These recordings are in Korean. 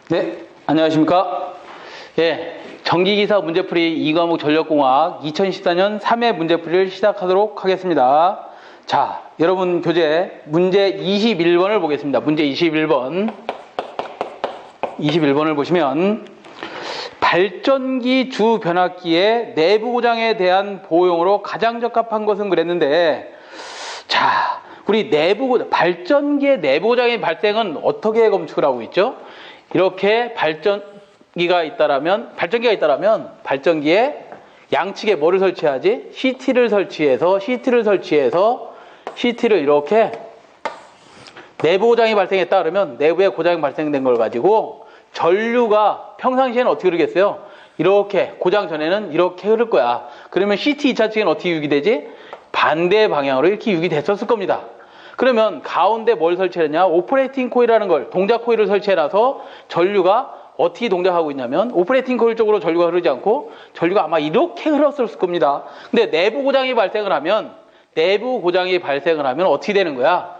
네, 안녕하십니까. 예, 전기기사 문제풀이 2과목 전력공학 2014년 3회 문제풀이를 시작하도록 하겠습니다. 자, 여러분 교재 문제 21번을 보겠습니다. 문제 21번. 21번을 보시면 발전기 주 변압기의 내부 고장에 대한 보호용으로 가장 적합한 것은 그랬는데, 자, 우리 발전기의 내부 고장의 발생은 어떻게 검측을 하고 있죠? 이렇게 발전기가 있다라면 발전기에 양측에 뭐를 설치하지? CT를 설치해서 CT를 이렇게 내부 고장이 발생했다 그러면 내부에 고장이 발생된 걸 가지고 전류가 평상시에는 어떻게 흐르겠어요? 이렇게 고장 전에는 이렇게 흐를 거야. 그러면 CT 2차 측에는 어떻게 유기되지? 반대 방향으로 이렇게 유기됐었을 겁니다. 그러면 가운데 뭘 설치했냐? 오퍼레이팅 코일이라는 걸, 동작 코일을 설치해놔서 전류가 어떻게 동작하고 있냐면 오퍼레이팅 코일 쪽으로 전류가 흐르지 않고 전류가 아마 이렇게 흘렀을 겁니다. 근데 내부 고장이 발생을 하면 어떻게 되는 거야?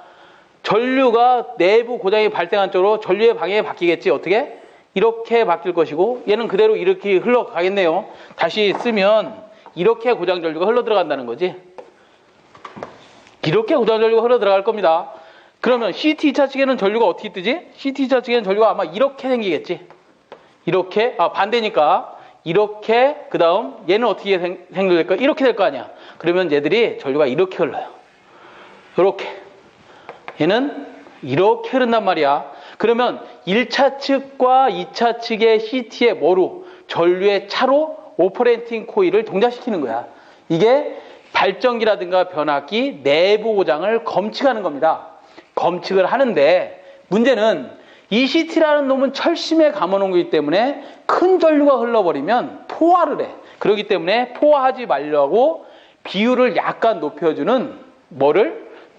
전류가 내부 고장이 발생한 쪽으로 전류의 방향이 바뀌겠지. 어떻게? 이렇게 바뀔 것이고 얘는 그대로 이렇게 흘러가겠네요. 다시 쓰면 이렇게 고장 전류가 흘러 들어간다는 거지. 이렇게 고장 전류가 흘러 들어갈 겁니다. 그러면 CT 2차 측에는 전류가 어떻게 뜨지? CT 2차 측에는 전류가 아마 이렇게 생기겠지. 이렇게, 반대니까 이렇게, 그 다음 얘는 어떻게 생길까? 이렇게 될 거 아니야. 그러면 얘들이 전류가 이렇게 흘러요. 이렇게. 얘는 이렇게 흐른단 말이야. 그러면 1차 측과 2차 측의 CT의 뭐로? 전류의 차로 오퍼레이팅 코일을 동작시키는 거야. 이게 발전기라든가 변압기 내부 고장을 검측하는 겁니다. 검측을 하는데 문제는 이 CT라는 놈은 철심에 감아놓은 거기 때문에 큰 전류가 흘러버리면 포화를 해. 그렇기 때문에 포화하지 말려고 비율을 약간 높여주는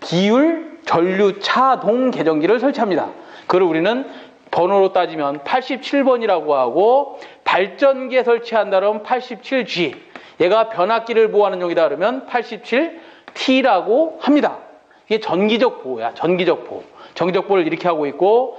비율 전류 차동 계전기를 설치합니다. 그걸 우리는 번호로 따지면 87번이라고 하고 발전기에 설치한다면 87G. 얘가 변압기를 보호하는 용이다 그러면 87T라고 합니다. 이게 전기적 보호야. 전기적 보호. 전기적 보호를 이렇게 하고 있고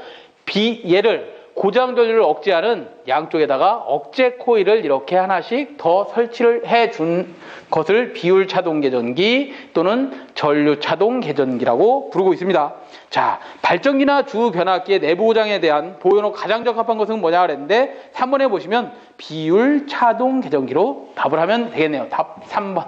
얘를 고장 전류를 억제하는 양쪽에다가 억제 코일을 이렇게 하나씩 더 설치를 해준 것을 비율 차동 계전기 또는 전류 차동 계전기라고 부르고 있습니다. 자, 발전기나 주 변압기의 내부 고장에 대한 보호용으로 가장 적합한 것은 뭐냐 그랬는데 3번에 보시면 비율 차동 계전기로 답을 하면 되겠네요. 답 3번.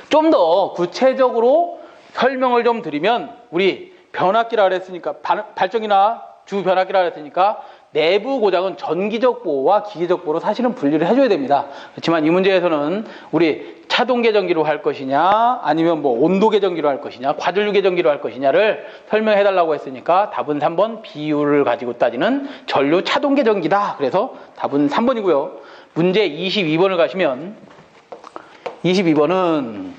좀 더 구체적으로 설명을 좀 드리면 우리 변압기라 그랬으니까 발전기나 주 변압기라 그랬으니까 내부 고장은 전기적 보호와 기계적 보호로 사실은 분리를 해줘야 됩니다. 그렇지만 이 문제에서는 우리 차동 계전기로 할 것이냐 아니면 온도 계전기로 할 것이냐 과전류 계전기로 할 것이냐를 설명해 달라고 했으니까 답은 3번 비율을 가지고 따지는 전류 차동 계전기다. 그래서 답은 3번이고요. 문제 22번을 가시면 22번은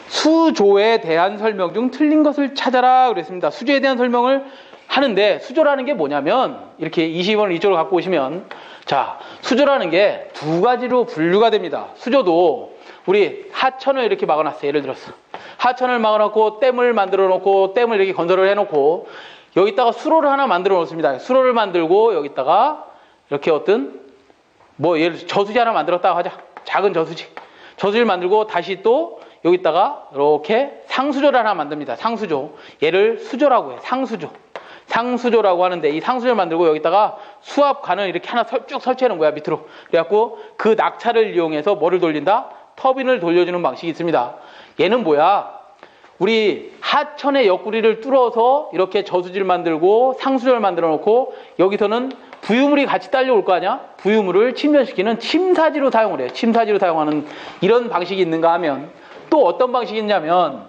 수조에 대한 설명 중 틀린 것을 찾아라 그랬습니다. 수조에 대한 설명을 하는데 수조라는 게 뭐냐면 이렇게 22번을 이쪽으로 갖고 오시면 자, 수조라는 게 두 가지로 분류가 됩니다. 수조도 우리 하천을 이렇게 막아놨어요. 예를 들어서 하천을 막아놓고 댐을 만들어 놓고 댐을 이렇게 건설을 해놓고 여기다가 수로를 하나 만들어 놓습니다. 수로를 만들고 여기다가 이렇게 예를 들어 저수지 하나 만들었다고 하자. 작은 저수지를 만들고 다시 또 여기다가 이렇게 상수조를 하나 만듭니다. 상수조. 얘를 수조라고 해요. 상수조라고 하는데 이 상수조를 만들고 여기다가 수압관을 이렇게 하나 쭉 설치해 놓은 거야. 밑으로. 그래갖고 그 낙차를 이용해서 뭐를 돌린다? 터빈을 돌려주는 방식이 있습니다. 얘는 뭐야? 우리 하천의 옆구리를 뚫어서 이렇게 저수지를 만들고 상수조를 만들어 놓고 여기서는 부유물이 같이 딸려올 거 아니야? 부유물을 침전시키는 침사지로 사용을 해요. 침사지로 사용하는 이런 방식이 있는가 하면 또 어떤 방식이 있냐면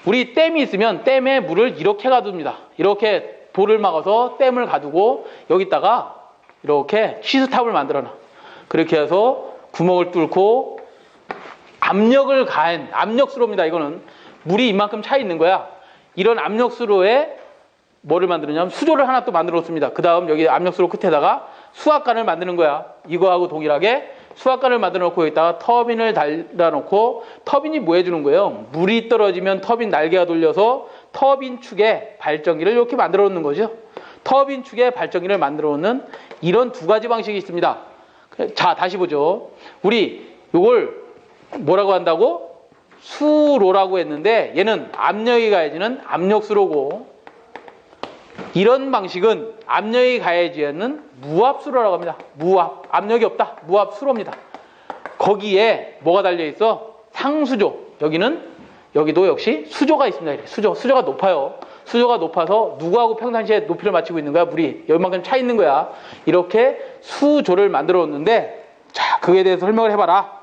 우리 댐이 있으면 댐에 물을 이렇게 가둡니다. 이렇게 돌을 막아서 댐을 가두고 여기다가 이렇게 시스탑을 만들어놔. 그렇게 해서 구멍을 뚫고 압력을 가한 압력수로입니다. 이거는 물이 이만큼 차 있는 거야. 이런 압력수로에 뭐를 만드느냐면 수조를 하나 또 만들어 놓습니다. 그 다음 여기 압력수로 끝에다가 수압관을 만드는 거야. 이거하고 동일하게 수압관을 만들어 놓고 여기다가 터빈을 달아놓고 터빈이 뭐 해주는 거예요? 물이 떨어지면 터빈 날개가 돌려서 터빈 축에 발전기를 이렇게 만들어 놓는 거죠. 터빈 축에 발전기를 만들어 놓는 이런 두 가지 방식이 있습니다. 자, 다시 보죠. 우리 이걸 뭐라고 한다고? 수로라고 했는데 얘는 압력이 가해지는 압력수로고, 이런 방식은 압력이 가해지는 무압수로라고 합니다. 무압, 압력이 없다. 무압수로입니다. 거기에 뭐가 달려있어? 상수조. 여기도 역시 수조가 있습니다. 이렇게 수조가 높아요. 수조가 높아서 누구하고 평상시에 높이를 맞추고 있는 거야? 물이 여기만큼 차 있는 거야. 이렇게 수조를 만들어 놓는데, 자, 그에 대해서 설명을 해봐라.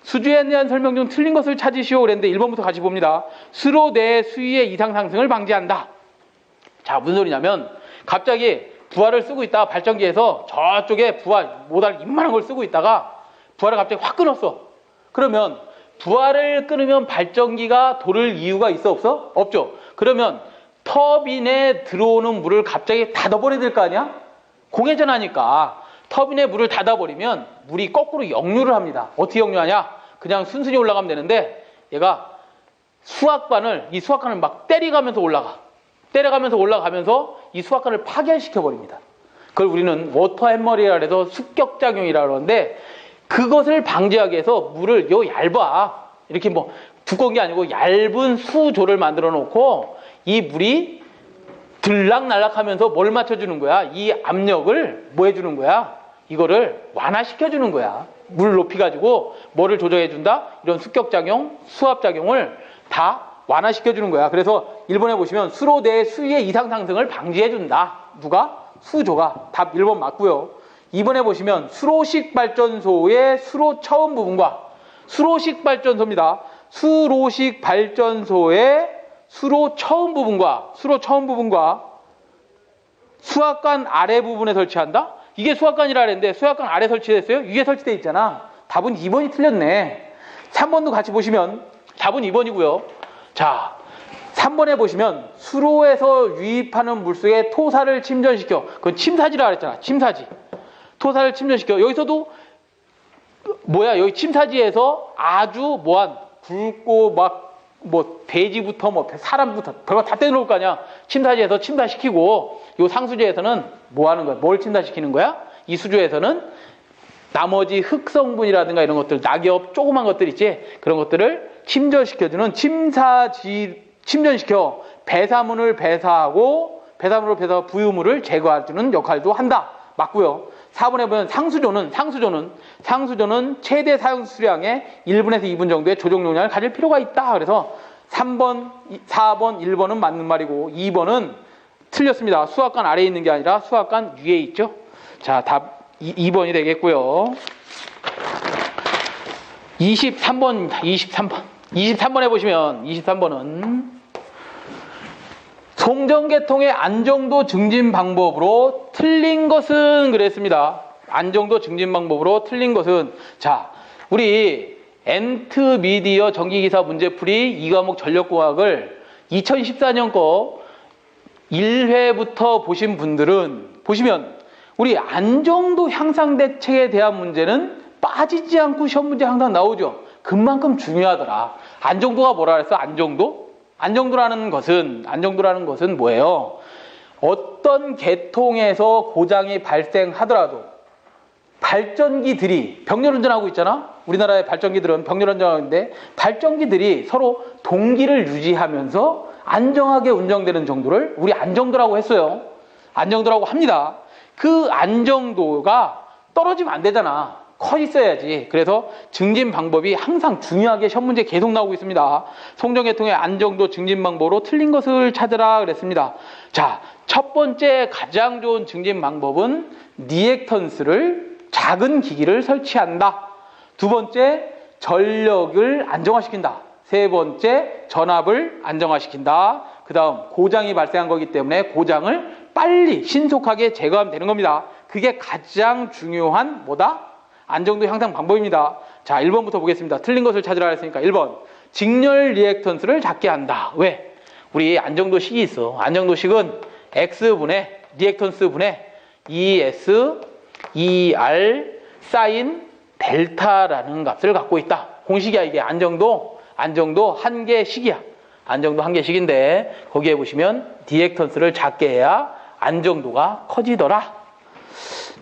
수조에 대한 설명 중 틀린 것을 찾으시오 그랬는데 1번부터 같이 봅니다. 수로 내 수위의 이상 상승을 방지한다. 자, 무슨 소리냐면 갑자기 부하를 쓰고 있다가 발전기에서 저쪽에 부하 모달 이만한 걸 쓰고 있다가 부하를 갑자기 확 끊었어. 그러면 부하를 끊으면 발전기가 돌을 이유가 있어 없어? 없죠. 그러면 터빈에 들어오는 물을 갑자기 닫아버려야 될 거 아니야? 공회전하니까 터빈에 물을 닫아버리면 물이 거꾸로 역류를 합니다. 어떻게 역류하냐? 그냥 순순히 올라가면 되는데 얘가 이 수압관을 막 때려가면서 올라가면서 이 수압관을 파괴시켜버립니다. 그걸 우리는 워터 햄머리라 해서 습격작용이라고 하는데, 그것을 방지하기 위해서 물을 얇아. 이렇게 뭐 두꺼운 게 아니고 얇은 수조를 만들어 놓고 이 물이 들락날락하면서 뭘 맞춰주는 거야? 이 압력을 뭐 해주는 거야? 이거를 완화시켜주는 거야. 물 높이 가지고 뭐를 조정해준다? 이런 습격작용, 수압작용을 다 완화시켜주는 거야. 그래서 1번에 보시면 수로 내 수위의 이상 상승을 방지해준다. 누가? 수조가. 답 1번 맞고요. 2번에 보시면 수로식 발전소의 수로 처음 부분과 수로식 발전소입니다. 수로식 발전소의 수로 처음 부분과 수압관 아래 부분에 설치한다? 이게 수압관이라 그랬는데 수압관 아래 설치됐어요? 위에 설치돼 있잖아. 답은 2번이 틀렸네. 3번도 같이 보시면 답은 2번이고요. 자, 3번에 보시면 수로에서 유입하는 물속에 토사를 침전시켜. 그건 침사지라 그랬잖아. 침사지. 토사를 침전시켜. 여기서도 여기 침사지에서 아주 굵고 돼지부터 사람부터 별거 다 떼놓을 거 아니야. 침사지에서 침사시키고, 요 상수조에서는 뭐 하는 거야? 뭘 침사시키는 거야? 이 수조에서는 나머지 흙성분이라든가 이런 것들, 낙엽 조그만 것들 있지? 그런 것들을 침전시켜주는 침전시켜 배사물을 배사하고 부유물을 제거해주는 역할도 한다. 맞고요. 4번에 보면 상수조는 최대 사용 수량의 1분에서 2분 정도의 조정 용량을 가질 필요가 있다. 그래서 3번, 4번, 1번은 맞는 말이고 2번은 틀렸습니다. 수압관 아래에 있는 게 아니라 수압관 위에 있죠. 자, 답 2번이 되겠고요. 23번에 보시면 23번은 송전계통의 안정도 증진 방법으로 틀린 것은 그랬습니다. 안정도 증진 방법으로 틀린 것은, 자, 우리 엔트미디어 전기기사 문제풀이 2과목 전력공학을 2014년 거 1회부터 보신 분들은 보시면 우리 안정도 향상 대책에 대한 문제는 빠지지 않고 시험 문제 항상 나오죠. 그만큼 중요하더라. 안정도가 뭐라 그랬어? 안정도라는 것은 뭐예요? 어떤 계통에서 고장이 발생하더라도 발전기들이 병렬운전하고 있잖아? 우리나라의 발전기들은 병렬운전하는데 발전기들이 서로 동기를 유지하면서 안정하게 운전되는 정도를 우리 안정도라고 했어요. 안정도라고 합니다. 그 안정도가 떨어지면 안 되잖아. 커 있어야지. 그래서 증진 방법이 항상 중요하게 시험 문제 계속 나오고 있습니다. 송전계통의 안정도 증진 방법으로 틀린 것을 찾으라 그랬습니다. 자, 첫 번째 가장 좋은 증진 방법은 리액턴스를 작은 기기를 설치한다. 두 번째, 전력을 안정화시킨다. 세 번째, 전압을 안정화시킨다. 그 다음, 고장이 발생한 거기 때문에 고장을 빨리 신속하게 제거하면 되는 겁니다. 그게 가장 중요한 안정도 향상 방법입니다. 자, 1번부터 보겠습니다. 틀린 것을 찾으라 했으니까 1번. 직렬 리액턴스를 작게 한다. 왜? 우리 안정도식이 있어. 안정도식은 X분의 리액턴스분의 ES, ER, 사인, 델타라는 값을 갖고 있다. 공식이야, 이게. 안정도 한계식이야. 안정도 한계식인데 거기에 보시면 리액턴스를 작게 해야 안정도가 커지더라.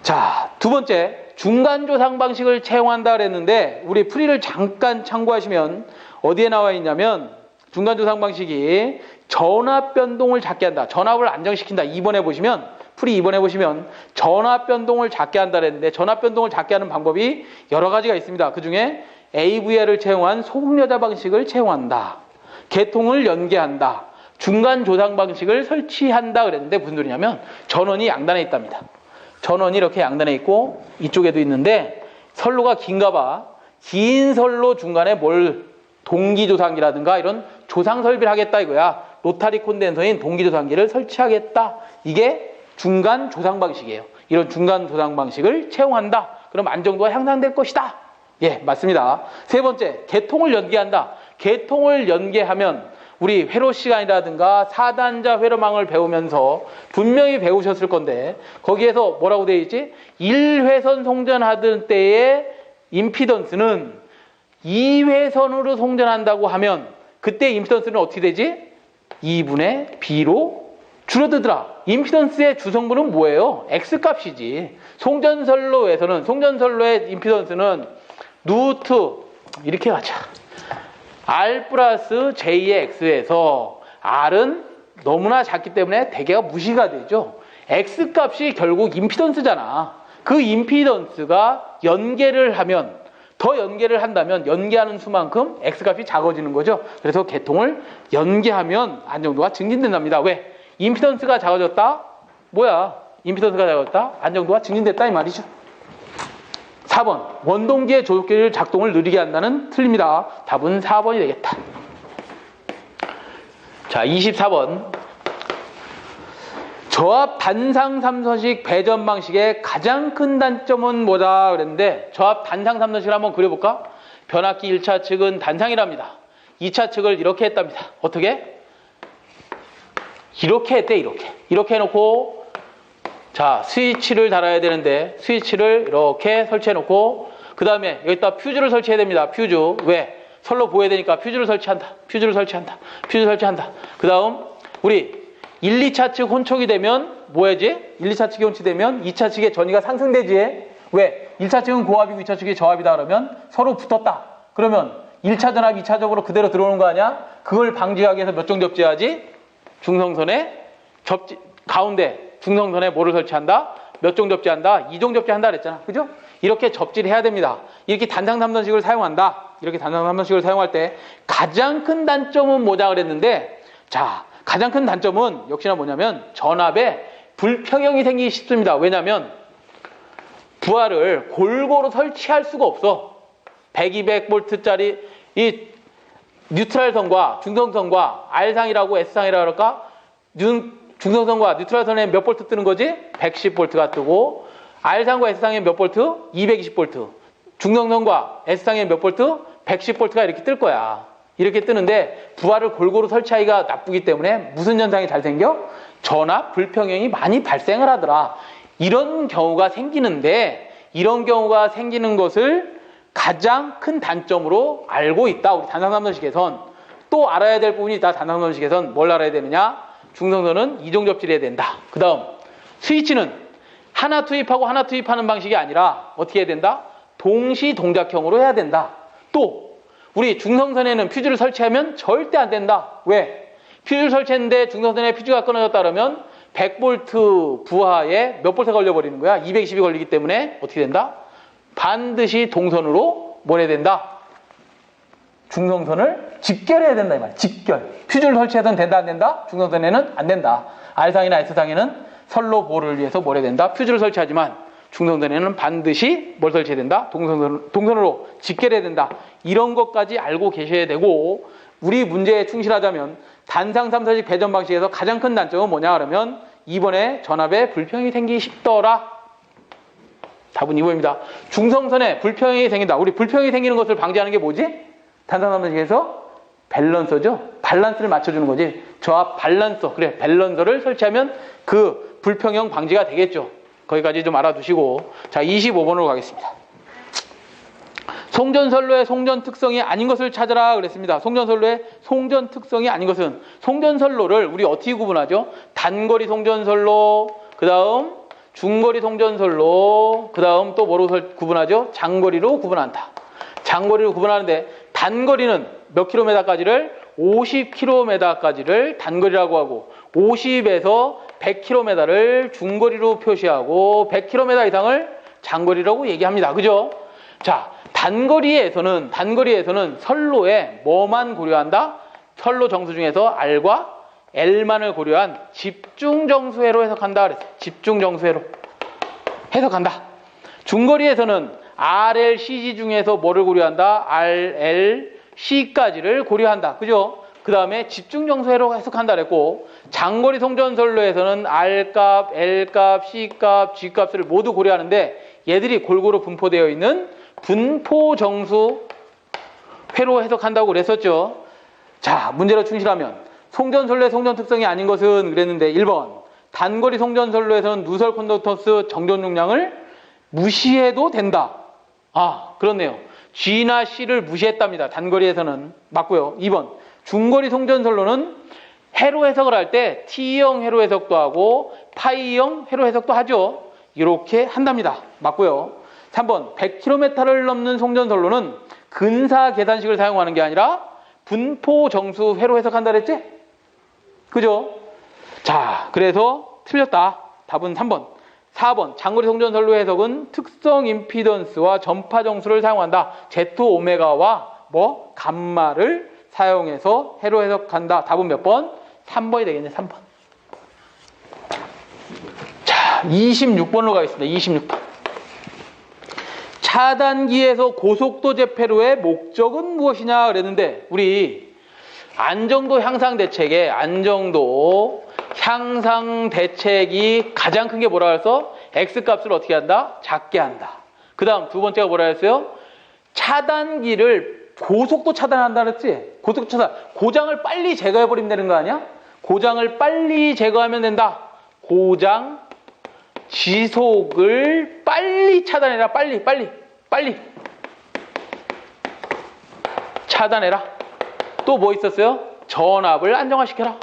자, 두 번째, 중간조상 방식을 채용한다 그랬는데 우리 풀이를 잠깐 참고하시면 어디에 나와 있냐면 중간조상 방식이 전압 변동을 작게 한다. 전압을 안정시킨다. 2번에 보시면 풀이 2번에 보시면 전압 변동을 작게 한다 그랬는데 전압 변동을 작게 하는 방법이 여러 가지가 있습니다. 그중에 AVR을 채용한 소극여자 방식을 채용한다. 계통을 연계한다. 중간조상 방식을 설치한다 그랬는데 무슨 소리냐면 전원이 양단에 있답니다. 전원이 이렇게 양단에 있고 이쪽에도 있는데 선로가 긴가 봐. 긴 선로 중간에 동기조상기라든가 이런 조상 설비를 하겠다 이거야. 로타리 콘덴서인 동기조상기를 설치하겠다. 이게 중간 조상 방식이에요. 이런 중간 조상 방식을 채용한다. 그럼 안정도가 향상될 것이다. 예, 맞습니다. 세 번째, 계통을 연계한다. 계통을 연계하면 우리 회로 시간이라든가 4단자 회로망을 배우면서 분명히 배우셨을 건데 거기에서 뭐라고 되어 있지? 1회선 송전하던 때의 임피던스는 2회선으로 송전한다고 하면 그때 임피던스는 어떻게 되지? 2분의 B로 줄어들더라. 임피던스의 주성분은 뭐예요? X값이지. 송전선로의 임피던스는 루트 이렇게 가자. R 플러스 J의 X에서 R은 너무나 작기 때문에 대개가 무시가 되죠. X값이 결국 임피던스잖아. 그 임피던스가 더 연계를 한다면 연계하는 수만큼 X값이 작아지는 거죠. 그래서 계통을 연계하면 안정도가 증진된답니다. 왜? 임피던스가 작아졌다? 뭐야? 임피던스가 작아졌다? 안정도가 증진됐다 이 말이죠. 4번. 원동기의 조속기를 작동을 느리게 한다는 틀립니다. 답은 4번이 되겠다. 자, 24번. 저압 단상 삼선식 배전 방식의 가장 큰 단점은 뭐다 그랬는데 저압 단상 삼선식을 한번 그려볼까? 변압기 1차 측은 단상이랍니다. 2차 측을 이렇게 했답니다. 어떻게? 이렇게 했대. 이렇게 해놓고 자, 스위치를 달아야 되는데 스위치를 이렇게 설치해놓고 그 다음에 여기다 퓨즈를 설치해야 됩니다. 퓨즈. 왜? 선로 보여야 되니까 퓨즈를 설치한다. 그 다음 우리 1, 2차 측 혼촉이 되면 뭐야지? 1, 2차 측이 혼촉되면 2차 측의 전위가 상승되지. 왜? 1차 측은 고압이고 2차 측이 저압이다 그러면 서로 붙었다. 그러면 1차 전압 2차적으로 그대로 들어오는 거 아니야? 그걸 방지하기 위해서 몇 종 접지해야지? 중성선에 가운데 중성선에 뭐를 설치한다? 몇 종 접지한다? 2종 접지한다 그랬잖아. 그죠? 이렇게 접지를 해야 됩니다. 이렇게 단상 3선식을 사용한다. 이렇게 단상 3선식을 사용할 때 가장 큰 단점은 뭐다 그랬는데 자, 가장 큰 단점은 역시나 뭐냐면 전압에 불평형이 생기기 쉽습니다. 왜냐하면 부하를 골고루 설치할 수가 없어. 100, 200V짜리 이 뉴트럴선과 중성선과 R상이라고 S상이라고 할까? 중성선과 뉴트럴선에 몇 볼트 뜨는 거지? 110V가 뜨고 R상과 S상에 몇 볼트? 220V. 중성선과 S상에 몇 볼트? 110V가 이렇게 뜰 거야. 이렇게 뜨는데 부하를 골고루 설치하기가 나쁘기 때문에 무슨 현상이 잘 생겨? 전압 불평형이 많이 발생을 하더라. 이런 경우가 생기는데 이런 경우가 생기는 것을 가장 큰 단점으로 알고 있다. 우리 단상3선식에선 또 알아야 될 부분이 있다. 단상3선식에선 뭘 알아야 되느냐? 중성선은 2종 접지를 해야 된다. 그 다음 스위치는 하나 투입하고 하나 투입하는 방식이 아니라 어떻게 해야 된다? 동시 동작형으로 해야 된다. 또 우리 중성선에는 퓨즈를 설치하면 절대 안 된다. 왜? 퓨즈를 설치했는데 중성선에 퓨즈가 끊어졌다 그러면 100V 부하에 몇 볼트가 걸려버리는 거야? 220이 걸리기 때문에 어떻게 된다? 반드시 동선으로 뭘 해야 된다? 중성선을 직결해야 된다 이 말이야. 직결. 퓨즈를 설치해서는 된다 안 된다? 중성선에는 안 된다. R상이나 S상에는 선로 보호를 위해서 뭘 해야 된다? 퓨즈를 설치하지만 중성선에는 반드시 뭘 설치해야 된다? 동선으로 직결해야 된다. 이런 것까지 알고 계셔야 되고 우리 문제에 충실하자면 단상 3사식 배전 방식에서 가장 큰 단점은 뭐냐 그러면 2번에 전압에 불평이 생기기 쉽더라. 답은 2번입니다. 중성선에 불평이 생긴다. 우리 불평이 생기는 것을 방지하는 게 뭐지? 단상 3사식에서 밸런서죠. 밸런스를 맞춰주는 거지. 저압 밸런서. 그래, 밸런서를 설치하면 그 불평형 방지가 되겠죠. 거기까지 좀 알아두시고 자 25번으로 가겠습니다. 송전선로의 송전 특성이 아닌 것을 찾아라 그랬습니다. 송전선로의 송전 특성이 아닌 것은, 송전선로를 우리 어떻게 구분하죠? 단거리 송전선로, 그 다음 중거리 송전선로, 그 다음 또 뭐로 구분하죠? 장거리로 구분한다. 장거리로 구분하는데 단거리는 몇 킬로미터까지를? 50km까지를 단거리라고 하고 50에서 100km를 중거리로 표시하고 100km 이상을 장거리라고 얘기합니다. 그죠? 자, 단거리에서는 선로에 뭐만 고려한다? 선로 정수 중에서 R과 L만을 고려한 집중정수회로 해석한다 그랬어요. 집중정수회로 해석한다. 중거리에서는 RL, CG 중에서 뭐를 고려한다? RL, C까지를 고려한다. 그죠? 그 다음에 집중정수회로 해석한다 그랬고, 장거리 송전선로에서는 R값, L값, C값, G값을 모두 고려하는데 얘들이 골고루 분포되어 있는 분포정수회로 해석한다고 그랬었죠. 자, 문제로 충실하면 송전선로의 송전 특성이 아닌 것은 그랬는데 1번 단거리 송전선로에서는 누설 컨덕턴스 정전 용량을 무시해도 된다. 아, 그렇네요. G나 C를 무시했답니다. 단거리에서는. 맞고요. 2번 중거리 송전선로는 회로 해석을 할 때 T형 회로 해석도 하고 파이형 회로 해석도 하죠. 이렇게 한답니다. 맞고요. 3번 100km를 넘는 송전선로는 근사 계산식을 사용하는 게 아니라 분포 정수 회로 해석한다 그랬지? 그죠? 자, 그래서 틀렸다. 답은 3번. 4번 장거리 송전선로 해석은 특성 임피던스와 전파 정수를 사용한다. Z 오메가와 뭐 감마를 사용해서 회로 해석한다. 답은 몇 번? 3번이 되겠네. 3번. 자, 26번으로 가겠습니다. 26번. 차단기에서 고속도 재회로의 목적은 무엇이냐 그랬는데 우리 안정도 향상 대책의 안정도 향상 대책이 가장 큰 게 뭐라 그랬어? X값을 어떻게 한다? 작게 한다. 그 다음 두 번째가 뭐라 했어요? 차단기를 고속도 차단한다 그랬지? 고속도 차단. 고장을 빨리 제거해버리면 되는 거 아니야? 고장을 빨리 제거하면 된다. 고장 지속을 빨리 차단해라. 빨리 차단해라. 또 뭐 있었어요? 전압을 안정화시켜라.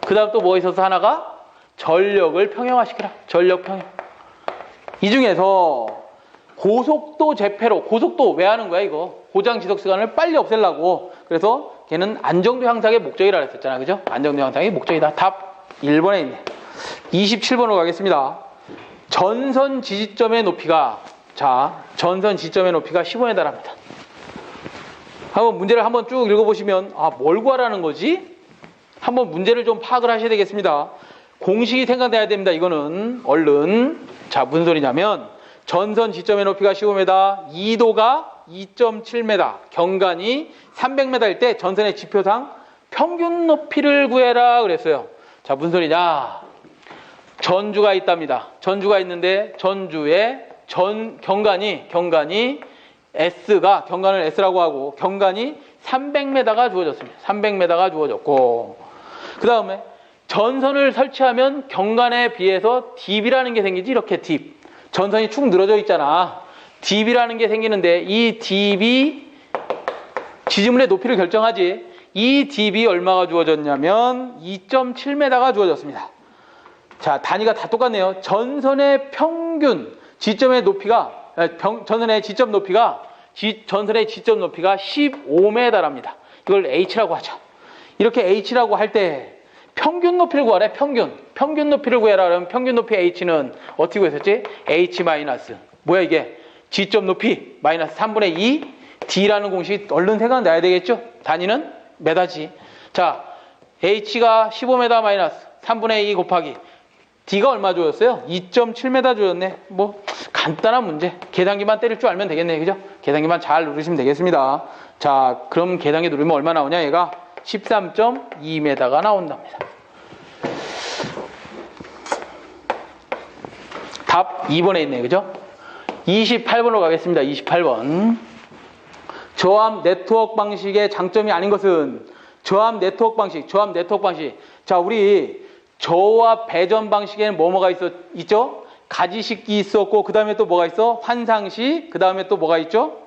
그 다음 또 뭐 있었어? 하나가 전력을 평형화시켜라. 전력 평형. 이 중에서 고속도 재회로, 고속도 왜 하는 거야 이거? 고장 지속 시간을 빨리 없애려고. 그래서 걔는 안정도 향상의 목적이라 했었잖아. 그죠? 안정도 향상의 목적이다. 답 1번에 있네. 27번으로 가겠습니다. 전선 지지점의 높이가, 자, 전선 지지점의 높이가 10원에 달합니다. 한번 문제를 한번 쭉 읽어보시면 아, 뭘 구하라는 거지? 한번 문제를 좀 파악을 하셔야 되겠습니다. 공식이 생각돼야 됩니다. 이거는 얼른. 자, 무슨 소리냐면 전선 지점의 높이가 15m, 이도가 2.7m, 경관이 300m일 때 전선의 지표상 평균 높이를 구해라 그랬어요. 자, 무슨 소리냐? 전주가 있답니다. 전주가 있는데 전주에 경관이 S가, 경관을 S라고 하고 경관이 300m가 주어졌습니다. 300m가 주어졌고, 그 다음에 전선을 설치하면 경관에 비해서 딥이라는 게 생기지. 이렇게 딥. 전선이 축 늘어져 있잖아. 딥이라는 게 생기는데 이 딥이 지지물의 높이를 결정하지. 이 딥이 얼마가 주어졌냐면 2.7m가 주어졌습니다. 자, 단위가 다 똑같네요. 전선의 평균 지점의 높이가, 전선의 지점 높이가 15m랍니다. 이걸 H라고 하죠. 이렇게 H라고 할 때 평균 높이를 구하래. 평균 높이를 구해라. 그러면 평균 높이 H는 어떻게 구했었지? H 마이너스 뭐야 이게? 지점 높이 마이너스 3분의 2 D라는 공식이 얼른 생각나야 되겠죠? 단위는 메다지. 자, H가 15m 마이너스 3분의 2 곱하기 D가 얼마 주었어요? 2.7m 주었네. 뭐 간단한 문제. 계산기만 때릴 줄 알면 되겠네. 그죠? 계산기만 잘 누르시면 되겠습니다. 자, 그럼 계산기 누르면 얼마 나오냐? 얘가 13.2m가 나온답니다. 답 2번에 있네요. 그죠? 28번으로 가겠습니다. 28번. 저압 네트워크 방식의 장점이 아닌 것은 저압 네트워크 방식. 자, 우리 저압 배전 방식에는 뭐가 있죠? 가지식이 있었고 그 다음에 또 뭐가 있어? 환상식. 그 다음에 또 뭐가 있죠?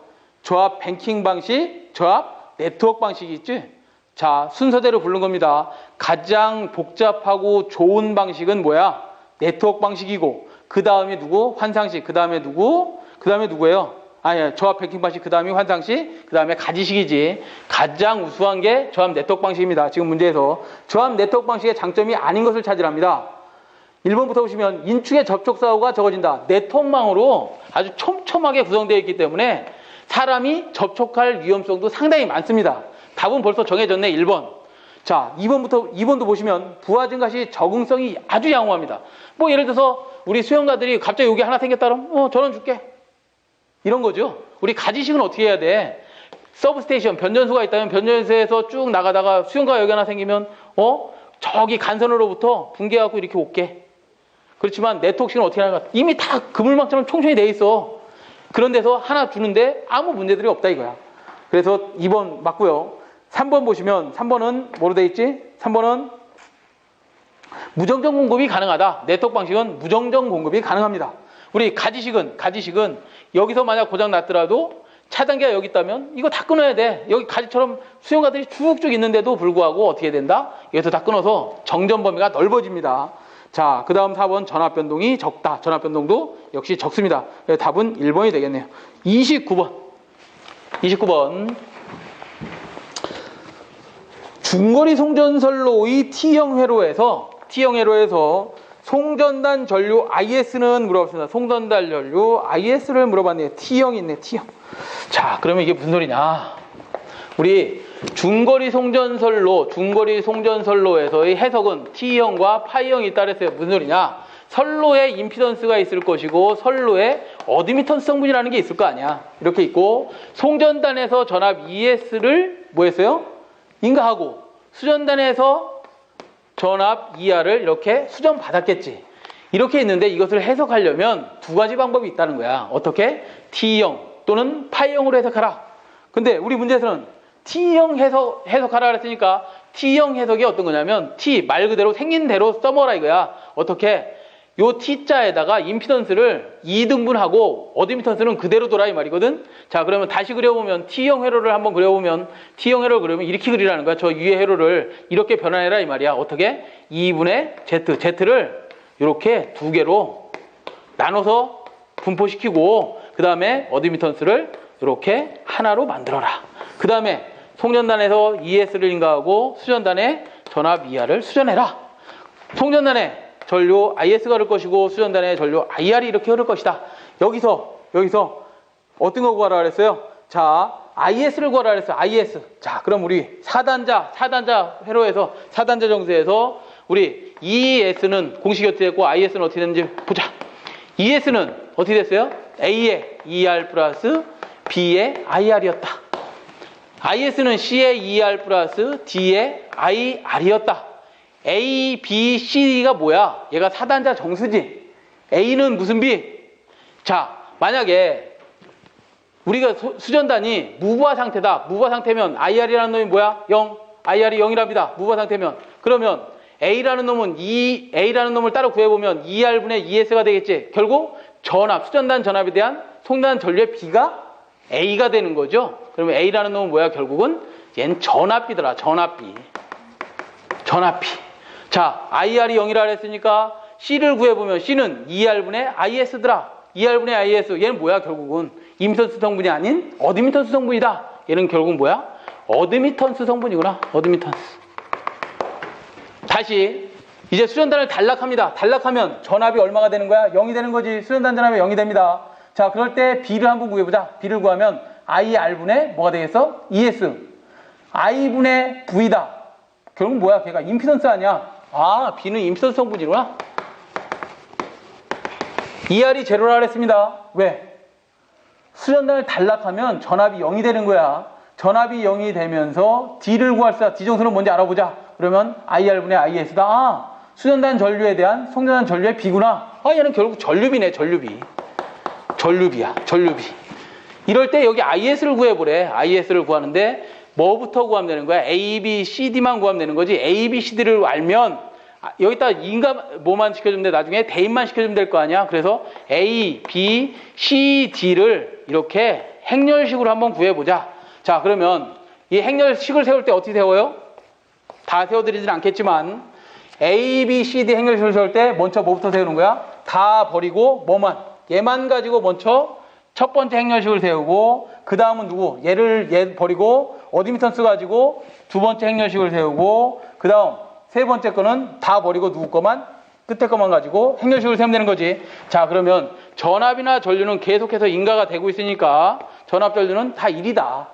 조합 뱅킹 방식, 조합 네트워크 방식이 있지. 자, 순서대로 부른 겁니다. 가장 복잡하고 좋은 방식은 뭐야? 네트워크 방식이고 그 다음에 누구? 환상식. 그 다음에 누구? 그 다음에 누구예요? 아니, 조합 뱅킹 방식, 그 다음에 환상식, 그 다음에 가지식이지. 가장 우수한 게 조합 네트워크 방식입니다. 지금 문제에서 조합 네트워크 방식의 장점이 아닌 것을 찾으랍니다. 1번부터 보시면 인축의 접촉 사고가 적어진다. 네트워크망으로 아주 촘촘하게 구성되어 있기 때문에 사람이 접촉할 위험성도 상당히 많습니다. 답은 벌써 정해졌네. 1번. 자, 2번도 보시면 부하 증가 시 적응성이 아주 양호합니다. 뭐 예를 들어서 우리 수영가들이 갑자기 여기 하나 생겼다 그러면 전원 줄게. 이런 거죠. 우리 가지식은 어떻게 해야 돼? 서브스테이션, 변전소가 있다면 변전소에서 쭉 나가다가 수영가 여기 하나 생기면 저기 간선으로부터 붕괴하고 이렇게 올게. 그렇지만 네트워크식은 어떻게 하는가? 이미 다 그물망처럼 총총히 돼 있어. 그런 데서 하나 주는데 아무 문제들이 없다 이거야. 그래서 2번 맞고요. 3번 보시면 3번은 뭐로 돼 있지? 3번은 무정정 공급이 가능하다. 네트워크 방식은 무정정 공급이 가능합니다. 우리 가지식은 여기서 만약 고장 났더라도 차단기가 여기 있다면 이거 다 끊어야 돼. 여기 가지처럼 수용가들이 쭉쭉 있는데도 불구하고 어떻게 된다? 여기서 다 끊어서 정전 범위가 넓어집니다. 자, 그 다음 4번 전압 변동이 적다. 전압 변동도 역시 적습니다. 답은 1번이 되겠네요. 29번. 중거리 송전선로의 T형 회로에서 송전단 전류 IS는 물어봤습니다. 송전단 전류 IS를 물어봤네요. T형이 있네. T형. 자, 그러면 이게 무슨 소리냐? 우리 중거리 송전선로에서의 해석은 T형과 파이형이 있다 그랬어요. 무슨 소리냐? 선로에 임피던스가 있을 것이고 선로에 어드미턴스 성분이라는 게 있을 거 아니야. 이렇게 있고 송전단에서 전압 ES를 뭐 했어요? 인가하고 수전단에서 전압 ER을 이렇게 수전 받았겠지. 이렇게 있는데 이것을 해석하려면 두 가지 방법이 있다는 거야. 어떻게? T형 또는 파이형으로 해석하라. 근데 우리 문제에서는 T형 해석하라 그랬으니까 T형 해석이 어떤 거냐면 T 말 그대로 생긴 대로 써먹어라 이거야. 어떻게? 요 T자에다가 임피던스를 2등분하고 어드미턴스는 그대로 둬라 이 말이거든. 자, 그러면 다시 그려보면 T형 회로를 한번 그려보면 T형 회로를 그리면 이렇게 그리라는 거야. 저 위의 회로를 이렇게 변환해라 이 말이야. 어떻게? 2분의 Z. Z를 이렇게 두 개로 나눠서 분포시키고 그 다음에 어드미턴스를 이렇게 하나로 만들어라. 그 다음에 송전단에서 ES를 인가하고 수전단에 전압 ER을 수전해라. 송전단에 전류 IS가 흐를 것이고 수전단에 전류 IR이 이렇게 흐를 것이다. 여기서 어떤 거 구하라 그랬어요? 자, IS를 구하라 그랬어요. IS. 자, 그럼 우리 4단자 회로에서 4단자 정수에서 우리 ES는 공식이 어떻게 됐고 IS는 어떻게 됐는지 보자. ES는 어떻게 됐어요? A의 ER 플러스 B의 IR이었다. IS는 C의 ER 플러스 D의 IR이었다. A, B, C가 뭐야? 얘가 4단자 정수지. A는 무슨 B? 자, 만약에 우리가 수전단이 무부하 상태다. 무부하 상태면 IR이라는 놈이 뭐야? 0. IR이 0이랍니다. 무부하 상태면. 그러면 A라는 놈을 따로 구해보면 ER분의 ES가 되겠지. 결국 수전단 전압에 대한 송전단 전류의 B가 A가 되는 거죠. 그러면 A라는 놈은 뭐야? 결국은 얘는 전압비더라. 전압비. 자, IR이 0이라 그랬으니까 C를 구해보면 C는 ER분의 IS더라. ER분의 IS. 얘는 뭐야? 결국은 임피던스 성분이 아닌 어드미턴스 성분이다. 얘는 결국은 뭐야? 어드미턴스 성분이구나. 어드미턴스. 다시 이제 수전단을 단락합니다. 단락하면 전압이 얼마가 되는 거야? 0이 되는 거지. 수전단 전압이 0이 됩니다. 자, 그럴 때 B를 한번 구해보자. B를 구하면 IR분의 뭐가 되겠어? ES. I분의 V다. 결국 뭐야? 걔가 임피던스 아니야? 아, B는 임피던스 성분이구나. ER이 제로라 그랬습니다. 왜? 수전단을 단락하면 전압이 0이 되는 거야. 전압이 0이 되면서 D를 구할 수 있다. D 정수는 뭔지 알아보자. 그러면 IR분의 IS다. 아, 수전단 전류에 대한 송전단 전류의 B구나. 아, 얘는 결국 전류비네. 전류비야. 이럴 때 여기 IS를 구해보래. IS를 구하는데 뭐부터 구하면 되는 거야? A, B, C, D만 구하면 되는 거지. A, B, C, D를 알면 여기다 인가 뭐만 시켜주면 돼? 나중에 대입만 시켜주면 될 거 아니야? 그래서 A, B, C, D를 이렇게 행렬식으로 한번 구해보자. 자, 그러면 이 행렬식을 세울 때 어떻게 세워요? 다 세워드리진 않겠지만 A, B, C, D 행렬식을 세울 때 먼저 뭐부터 세우는 거야? 다 버리고 뭐만? 얘만 가지고 먼저 첫 번째 행렬식을 세우고 그 다음은 누구? 얘 버리고 어드미턴스 가지고 두 번째 행렬식을 세우고 그 다음 세 번째 거는 다 버리고 누구 거만? 끝에 거만 가지고 행렬식을 세우면 되는 거지. 자, 그러면 전압이나 전류는 계속해서 인가가 되고 있으니까 전압 전류는 다 1이다.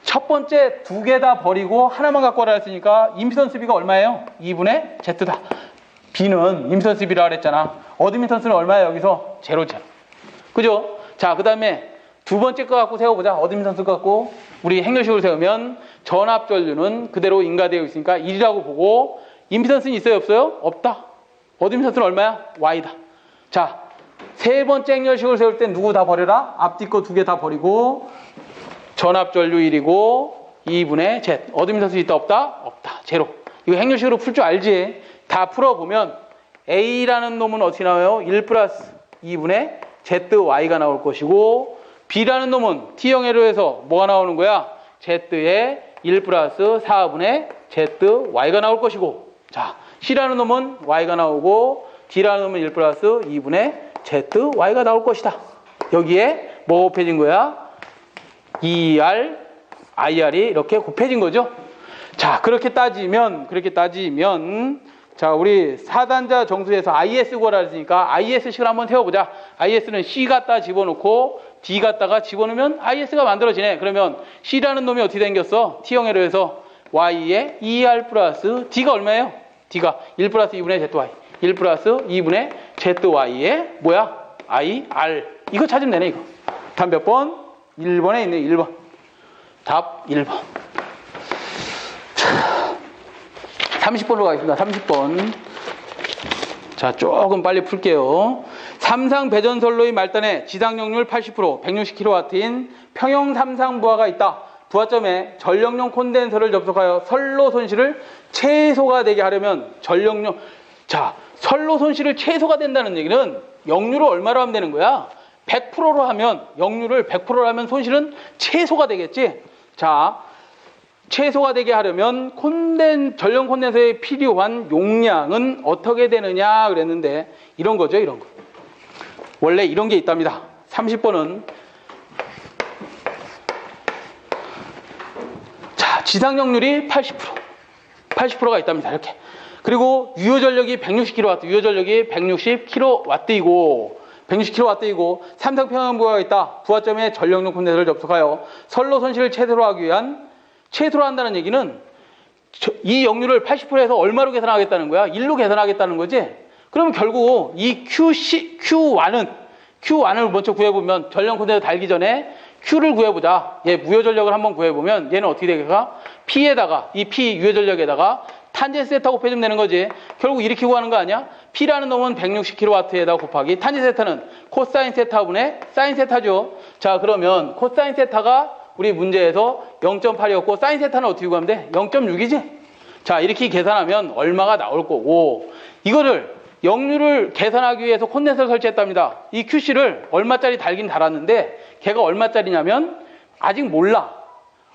첫 번째 두 개 다 버리고 하나만 갖고 와라 했으니까 임피던스 B가 얼마예요? 2분의 Z다. B는 임피던스 B라 그랬잖아. 어드미턴스는 얼마야 여기서? 0, 0. 그죠? 자, 그 다음에 두 번째 거 갖고 세워보자. 어드미턴스 거 갖고 우리 행렬식으로 세우면 전압 전류는 그대로 인가되어 있으니까 1이라고 보고 임피던스는 있어요 없어요? 없다. 어드미턴스는 얼마야? Y다. 자, 세 번째 행렬식을 세울 땐 누구 다 버려라? 앞뒤 거 두 개 다 버리고 전압 전류 1이고 2분의 Z. 어드미턴스 있다 없다? 없다. 제로. 이거 행렬식으로 풀 줄 알지? 다 풀어보면 A라는 놈은 어떻게 나와요? 1 플러스 2분의 ZY가 나올 것이고 B라는 놈은 T형으로 해서 뭐가 나오는 거야? Z의 1 플러스 4분의 ZY가 나올 것이고 자, C라는 놈은 Y가 나오고 D라는 놈은 1 플러스 2분의 ZY가 나올 것이다. 여기에 뭐 곱해진 거야? ER, IR이 이렇게 곱해진 거죠. 자, 그렇게 따지면 자, 우리 4단자 정수에서 IS 구하라 했으니까 IS식을 한번 세워보자. IS는 C 갖다 집어넣고 D 갖다가 집어넣으면 IS가 만들어지네. 그러면 C라는 놈이 어떻게 생겼어? T형으로 해서 Y에 ER 플러스 D가 얼마예요? D가 1 플러스 2분의 ZY 1 플러스 2분의 ZY에 뭐야? IR. 이거 찾으면 되네 이거. 답 몇 번? 1번에 있네 1번. 답 1번. 30번으로 가겠습니다. 30번. 자, 조금 빨리 풀게요. 삼상 배전선로의 말단에 지상용률 80%, 160kW인 평형 삼상 부하가 있다. 부하점에 전력용 콘덴서를 접속하여 선로 손실을 최소가 되게 하려면 전력용, 자, 선로 손실을 최소가 된다는 얘기는 역류를 얼마로 하면 되는 거야? 100%로 하면, 역류를 100%로 하면 손실은 최소가 되겠지? 자, 최소가 되게 하려면 전력 콘덴서에 필요한 용량은 어떻게 되느냐 그랬는데 이런 거죠, 이런 거. 원래 이런 게 있답니다. 30번은 자, 지상역률이 80%가 있답니다. 이렇게. 그리고 유효전력이 160kW, 유효전력이 160kW이고 삼성평형부하가 있다. 부하점에 전력용 콘덴서를 접속하여 선로 손실을 최소로 하기 위한 최소로 한다는 얘기는 이 역률을 80%에서 얼마로 계산하겠다는 거야? 1로 계산하겠다는 거지? 그러면 결국 이 Q1을 먼저 구해보면 전력 콘덴서 달기 전에 Q를 구해보자. 얘 무효전력을 한번 구해보면 얘는 어떻게 되겠까? P에다가 이 P 유효전력에다가 탄젠스 세타 곱해주면 되는 거지. 결국 이렇게 구하는 거 아니야? P라는 놈은 160kW에다 곱하기 탄젠스 세타는 코사인 세타분의 사인 세타죠. 자, 그러면 코사인 세타가 우리 문제에서 0.8이었고 사인 세타는 어떻게 구하면 돼? 0.6이지? 자, 이렇게 계산하면 얼마가 나올 거고 이거를 역류를 계산하기 위해서 콘덴서를 설치했답니다. 이 QC를 얼마짜리 달긴 달았는데 걔가 얼마짜리냐면 아직 몰라.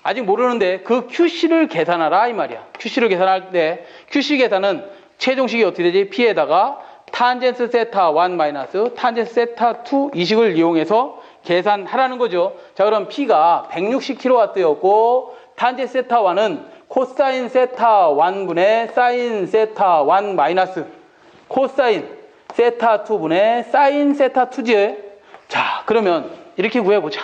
아직 모르는데 그 QC를 계산하라 이 말이야. QC를 계산할 때 QC 계산은 최종식이 어떻게 되지? P에다가 탄젠스 세타 1 마이너스 탄젠스 세타 2 이 식을 이용해서 계산하라는 거죠. 자, 그럼 P가 160kW였고 탄젠스 세타 1은 코사인 세타 1분의 사인 세타 1 마이너스 코사인 세타 2분의 사인 세타 2지. 자, 그러면 이렇게 구해보자.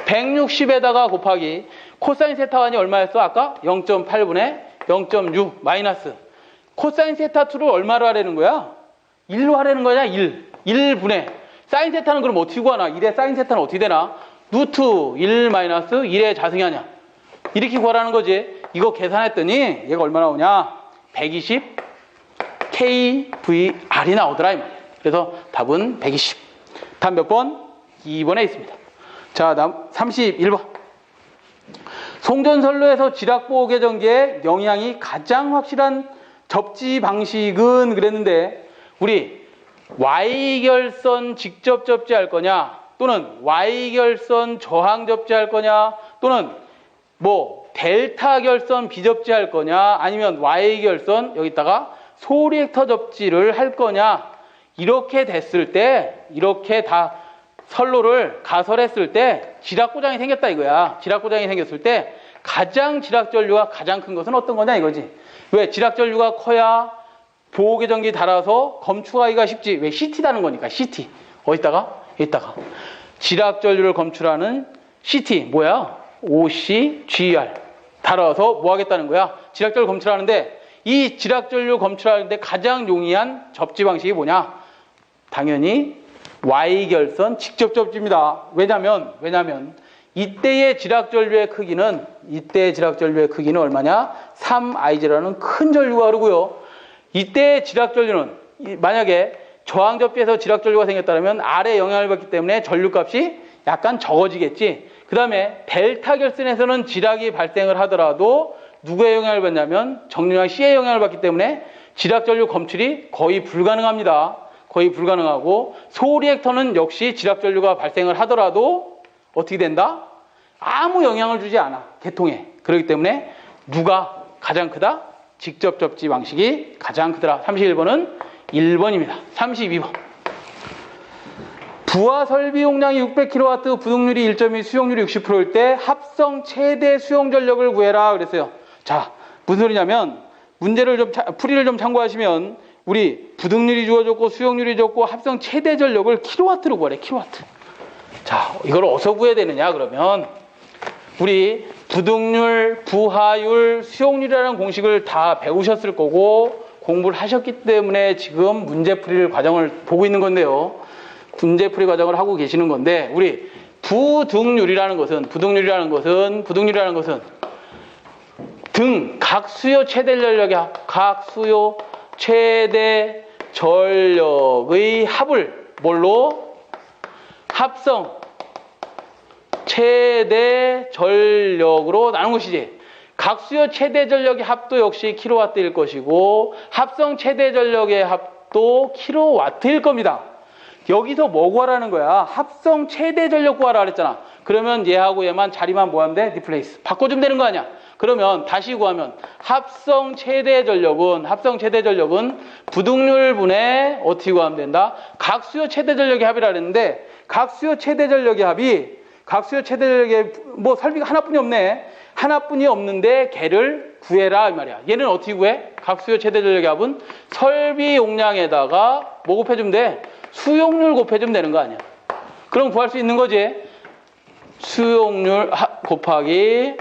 160에다가 곱하기 코사인 세타 1이 얼마였어? 아까 0.8분의 0.6 마이너스 코사인 세타 2를 얼마로 하라는 거야? 1로 하라는 거냐? 1분의 사인 세타는 그럼 어떻게 구하나? 1의 사인 세타는 어떻게 되나? 루트 1 마이너스 1의 자승이 아니야. 이렇게 구하라는 거지. 이거 계산했더니 얘가 얼마 나오냐? 120 kVR이 나오더라 이 말이야. 그래서 답은 120. 답 몇 번? 2번에 있습니다. 자, 다음 31번. 송전선로에서 지락보호 계전기의 영향이 가장 확실한 접지 방식은 그랬는데 우리 Y결선 직접 접지할 거냐 또는 Y결선 저항 접지할 거냐 또는 뭐 델타 결선 비접지할 거냐 아니면 Y결선 여기다가 소리액터 접지를 할 거냐 이렇게 됐을 때 이렇게 다 선로를 가설했을 때 지락고장이 생겼다 이거야. 지락고장이 생겼을 때 가장 지락전류가 가장 큰 것은 어떤 거냐 이거지. 왜? 지락전류가 커야 보호계전기 달아서 검출하기가 쉽지. 왜? CT다는 거니까. CT. 어디다가? 여기다가. 지락전류를 검출하는 CT. 뭐야? OCGR. 달아서 뭐 하겠다는 거야? 지락전류 검출하는데 이 지락전류 검출하는데 가장 용이한 접지 방식이 뭐냐? 당연히 Y결선 직접 접지입니다. 왜냐면 이때의 지락전류의 크기는 얼마냐? 3Ig라는 큰 전류가 흐르고요. 이때의 지락전류는 만약에 저항 접지에서 지락전류가 생겼다면 아래 영향을 받기 때문에 전류값이 약간 적어지겠지. 그 다음에 델타 결선에서는 지락이 발생을 하더라도 누구의 영향을 받냐면 정류장 C의 영향을 받기 때문에 지락전류 검출이 거의 불가능합니다. 거의 불가능하고 소리액터는 역시 지락전류가 발생을 하더라도 어떻게 된다? 아무 영향을 주지 않아. 계통에. 그렇기 때문에 누가 가장 크다? 직접 접지 방식이 가장 크더라. 31번은 1번입니다. 32번. 부하 설비 용량이 600kW, 부동률이 1.2, 수용률이 60%일 때 합성 최대 수용 전력을 구해라 그랬어요. 자, 무슨 소리냐면 문제를 풀이를 좀 참고하시면 우리 부등률이 주어졌고 수용률이 줬고 합성 최대 전력을 킬로와트로 구하래. 킬로와트. 자, 이걸 어디서 구해야 되느냐 그러면 우리 부등률, 부하율, 수용률이라는 공식을 다 배우셨을 거고 공부를 하셨기 때문에 지금 문제풀이 과정을 보고 있는 건데요. 문제풀이 과정을 하고 계시는 건데 우리 부등률이라는 것은 각수요 최대 전력의 각수요 최대 전력의 합을 뭘로? 합성 최대 전력으로 나눈 것이지. 각수요 최대 전력의 합도 역시 킬로와트일 것이고 합성 최대 전력의 합도 킬로와트일 겁니다. 여기서 뭐 구하라는 거야? 합성 최대 전력 구하라 그랬잖아. 그러면 얘하고 얘만 자리만 뭐 하면 돼? 리플레이스. 바꿔주면 되는 거 아니야? 그러면 다시 구하면 합성 최대 전력은 부등률 분의 어떻게 구하면 된다? 각수요 최대 전력의 합이라 그랬는데 각수요 최대 전력의 뭐 설비가 하나뿐이 없네. 하나뿐이 없는데 걔를 구해라 이 말이야. 얘는 어떻게 구해? 각수요 최대 전력의 합은 설비 용량에다가 뭐 곱해주면 돼? 수용률 곱해주면 되는 거 아니야. 그럼 구할 수 있는 거지. 수용률 곱하기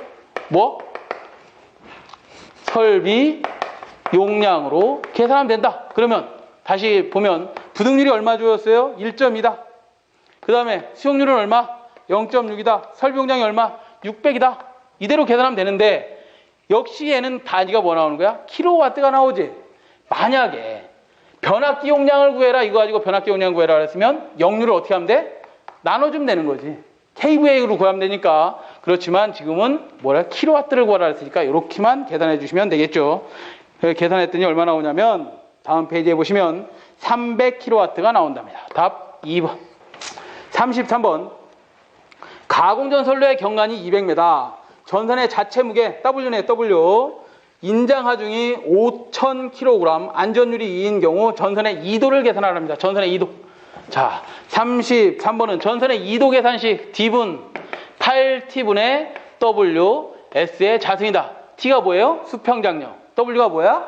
뭐? 설비 용량으로 계산하면 된다. 그러면 다시 보면 부등률이 얼마 주었어요? 1.2다. 그 다음에 수용률은 얼마? 0.6이다. 설비 용량이 얼마? 600이다. 이대로 계산하면 되는데 역시 얘는 단위가 뭐 나오는 거야? 킬로와트가 나오지. 만약에 변압기 용량을 구해라 이거 가지고 변압기 용량 구해라 그랬으면 역률을 어떻게 하면 돼? 나눠주면 되는 거지. KVA로 구하면 되니까. 그렇지만 지금은 뭐라 킬로와트를 구하라 했으니까 이렇게만 계산해 주시면 되겠죠. 계산했더니 얼마 나오냐면 다음 페이지에 보시면 300kW가 나온답니다. 답 2번. 33번. 가공전 선로의 경관이 200m. 전선의 자체 무게 W네 W. 인장 하중이 5,000kg. 안전율이 2인 경우 전선의 2도를 계산하랍니다. 전선의 2도. 자, 33번은 전선의 2도 계산식 D분 8T분의 W S의 자승이다. T가 뭐예요? 수평장력. W가 뭐야?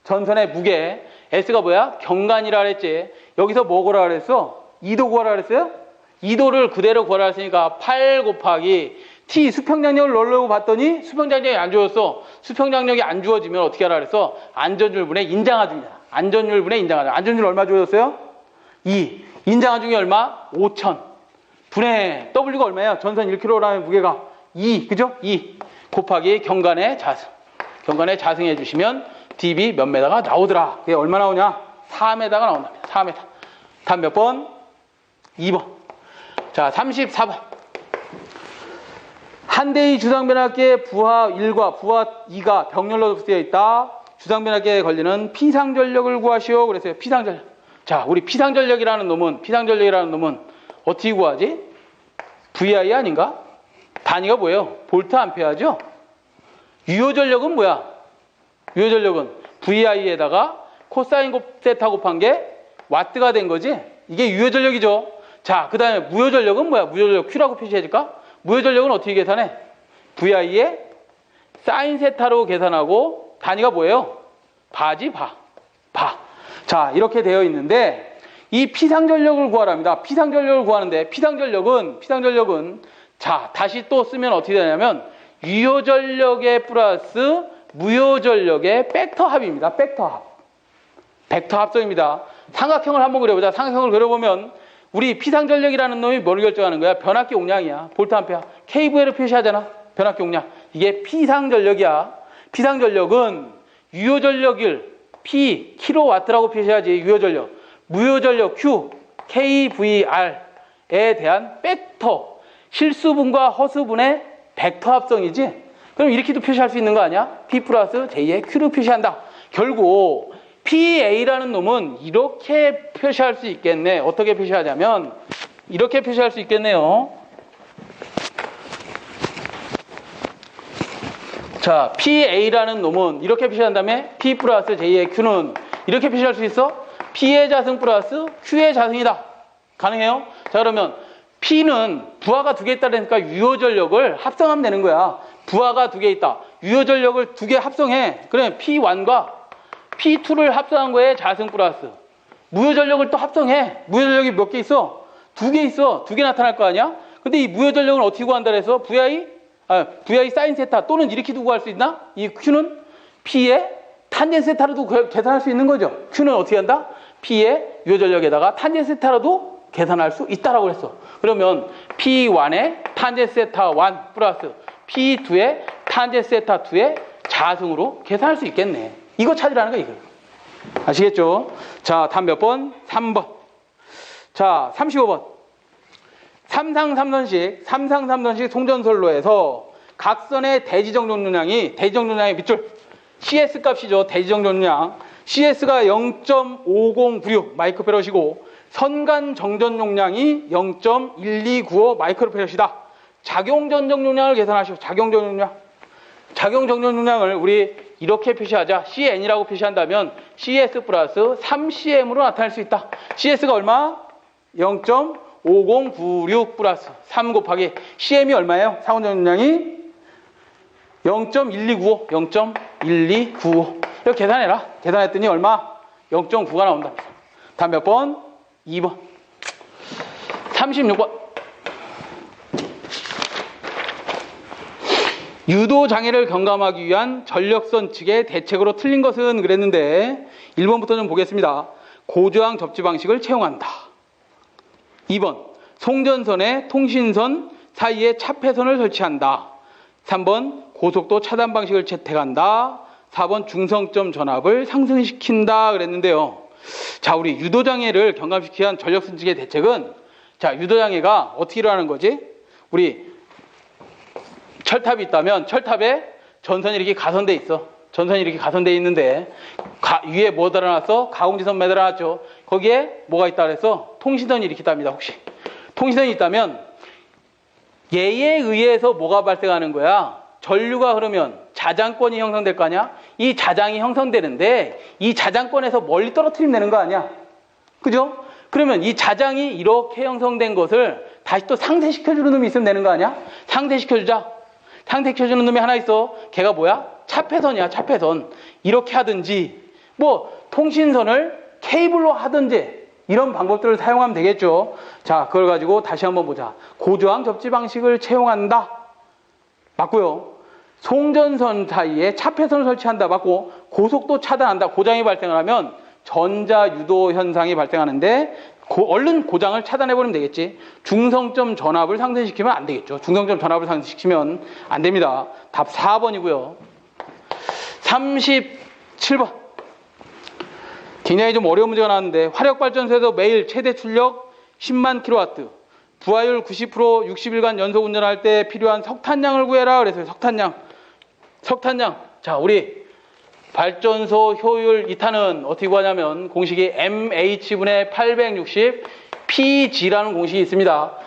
전선의 무게. S가 뭐야? 경관이라 그랬지. 여기서 뭐 구하라 그랬어? 2도 구하라 그랬어요? 2도를 그대로 구하라 했으니까 8 곱하기 T 수평장력을 넣으려고 봤더니 수평장력이 안 주어졌어. 수평장력이 안 주어지면 어떻게 하라 그랬어? 안전율분의 인장하중이다. 안전율분의 인장하중. 안전율 얼마 주어졌어요? 2. 인장하중이 얼마? 5,000. 분의 W가 얼마야? 전선 1kg의 무게가 2. 그죠? 2. 곱하기 경관의 자승. 경관의 자승 해주시면 DB 몇 메다가 나오더라. 그게 얼마 나오냐? 4m가 나온답니다. 4m. 답 몇 번? 2번. 자, 34번. 한 대의 주상 변압기의 부하 1과 부하 2가 병렬로 접수되어 있다. 주상변압기에 걸리는 피상전력을 구하시오. 그랬어요. 피상전력. 자, 우리 피상전력이라는 놈은 어떻게 구하지? VI 아닌가? 단위가 뭐예요? 볼트 암페어죠? 유효전력은 뭐야? 유효전력은 VI에다가 코사인 세타 곱한 게 와트가 된 거지? 이게 유효전력이죠. 자, 그 다음에 무효전력은 뭐야? 무효전력 Q라고 표시해줄까? 무효전력은 어떻게 계산해? VI에 사인 세타로 계산하고 단위가 뭐예요? 바지 바. 자, 이렇게 되어 있는데 이 피상전력을 구하랍니다. 피상전력을 구하는데 피상전력은 자, 다시 또 쓰면 어떻게 되냐면 유효전력의 플러스 무효전력의 벡터 합입니다. 벡터 합성입니다. 삼각형을 한번 그려보자. 삼각형을 그려보면 우리 피상전력이라는 놈이 뭘 결정하는 거야? 변압기 용량이야. 볼트 암페어. kV로 표시하잖아. 변압기 용량. 이게 피상전력이야. 피상전력은 유효전력을 P, 킬로와트라고 표시하지. 유효전력. 무효전력 Q, kVR에 대한 벡터. 실수분과 허수분의 벡터 합성이지. 그럼 이렇게도 표시할 수 있는 거 아니야? P 플러스 J의 Q로 표시한다. 결국 PA라는 놈은 이렇게 표시할 수 있겠네. 어떻게 표시하냐면 이렇게 표시할 수 있겠네요. 자, PA라는 놈은 이렇게 표시한 다음에 P 플러스 J의 Q는 이렇게 표시할 수 있어? P의 자승 플러스 Q의 자승이다. 가능해요? 자, 그러면 P는 부하가 두 개 있다 그러니까 유효전력을 합성하면 되는 거야. 부하가 두 개 있다. 유효전력을 두 개 합성해. 그러면 P1과 P2를 합성한 거에 자승 플러스 무효전력을 또 합성해. 무효전력이 몇 개 있어? 두 개 있어. 두 개 나타날 거 아니야? 근데 이 무효전력을 어떻게 구한다 그래서 VI 사인 세타 또는 이렇게 두고 할 수 있나? 이 Q는 P의 탄젠 세타로도 계산할 수 있는 거죠. Q는 어떻게 한다? P의 유효전력에다가 탄젠 세타로도 계산할 수 있다라고 했어. 그러면 P1의 탄젠 세타 1 플러스 P2의 탄젠 세타 2의 자승으로 계산할 수 있겠네. 이거 찾으라는 거야, 이거. 아시겠죠? 자, 다음 몇 번? 3번. 자, 35번. 삼상삼선식 송전선로에서 각선의 대지정전용량이 밑줄 CS 값이죠. 대지정전용량. CS가 0.5096 마이크로페럿이고 선간 정전용량이 0.1295 마이크로페럿이다. 작용전전용량을 계산하시오. 작용전전용량을 우리 이렇게 표시하자. CN이라고 표시한다면 CS 플러스 3CM으로 나타낼 수 있다. CS가 얼마? 0.5096 플러스 3 곱하기 CM이 얼마예요? 상온전용량이 0.1295. 이렇게 계산해라. 계산했더니 얼마? 0.9가 나온다. 다음 몇 번? 2번. 36번. 유도장애를 경감하기 위한 전력선 측의 대책으로 틀린 것은 그랬는데 1번부터 좀 보겠습니다. 고저항 접지 방식을 채용한다. 2번. 송전선의 통신선 사이에 차폐선을 설치한다. 3번. 고속도 차단 방식을 채택한다. 4번. 중성점 전압을 상승시킨다 그랬는데요. 자, 우리 유도장애를 경감시키기 위한 전력선 측의 대책은 자, 유도장애가 어떻게 일어나는 거지? 우리 철탑이 있다면 철탑에 전선이 이렇게 가선돼 있어. 전선이 이렇게 가선돼 있는데 위에 뭐 달아놨어? 가공지선 매달아놨죠. 거기에 뭐가 있다 그래서 통신선이 이렇게 있답니다. 혹시 통신선이 있다면 얘에 의해서 뭐가 발생하는 거야? 전류가 흐르면 자장권이 형성될 거 아니야? 이 자장이 형성되는데 이 자장권에서 멀리 떨어뜨리면 되는 거 아니야? 그죠? 그러면 이 자장이 이렇게 형성된 것을 다시 또 상쇄시켜주는 놈이 있으면 되는 거 아니야? 상쇄시켜주자. 상쇄시켜주는 놈이 하나 있어. 걔가 뭐야? 차폐선이야. 차폐선. 이렇게 하든지 뭐 통신선을 케이블로 하든지 이런 방법들을 사용하면 되겠죠. 자, 그걸 가지고 다시 한번 보자. 고저항 접지 방식을 채용한다. 맞고요. 송전선 사이에 차폐선을 설치한다. 맞고 고속도 차단한다. 고장이 발생을 하면 전자유도 현상이 발생하는데 얼른 고장을 차단해버리면 되겠지. 중성점 전압을 상승시키면 안 되겠죠. 중성점 전압을 상승시키면 안 됩니다. 답 4번이고요. 37번. 굉장히 좀 어려운 문제가 나왔는데 화력발전소에서 매일 최대 출력 10만 킬로와트 부하율 90% 60일간 연속 운전할 때 필요한 석탄량을 구해라 그래서 석탄량. 자, 우리 발전소 효율 이타는 어떻게 구하냐면 공식이 MH분의 860 PG라는 공식이 있습니다.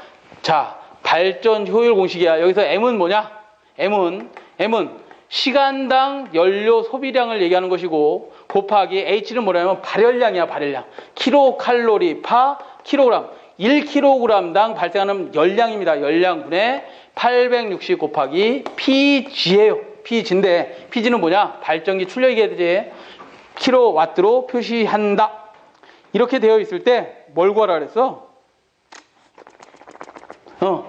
자, 발전 효율 공식이야. 여기서 M은 뭐냐? M은 시간당 연료 소비량을 얘기하는 것이고 곱하기 H는 뭐냐면 발열량이야. 발열량. 킬로칼로리 파 킬로그램. 1kg당 발생하는 열량입니다. 열량분의 860 곱하기 PG예요. PG인데 PG는 뭐냐? 발전기 출력이게 되지. 킬로와트로 표시한다. 이렇게 되어 있을 때 뭘 구하라 그랬어?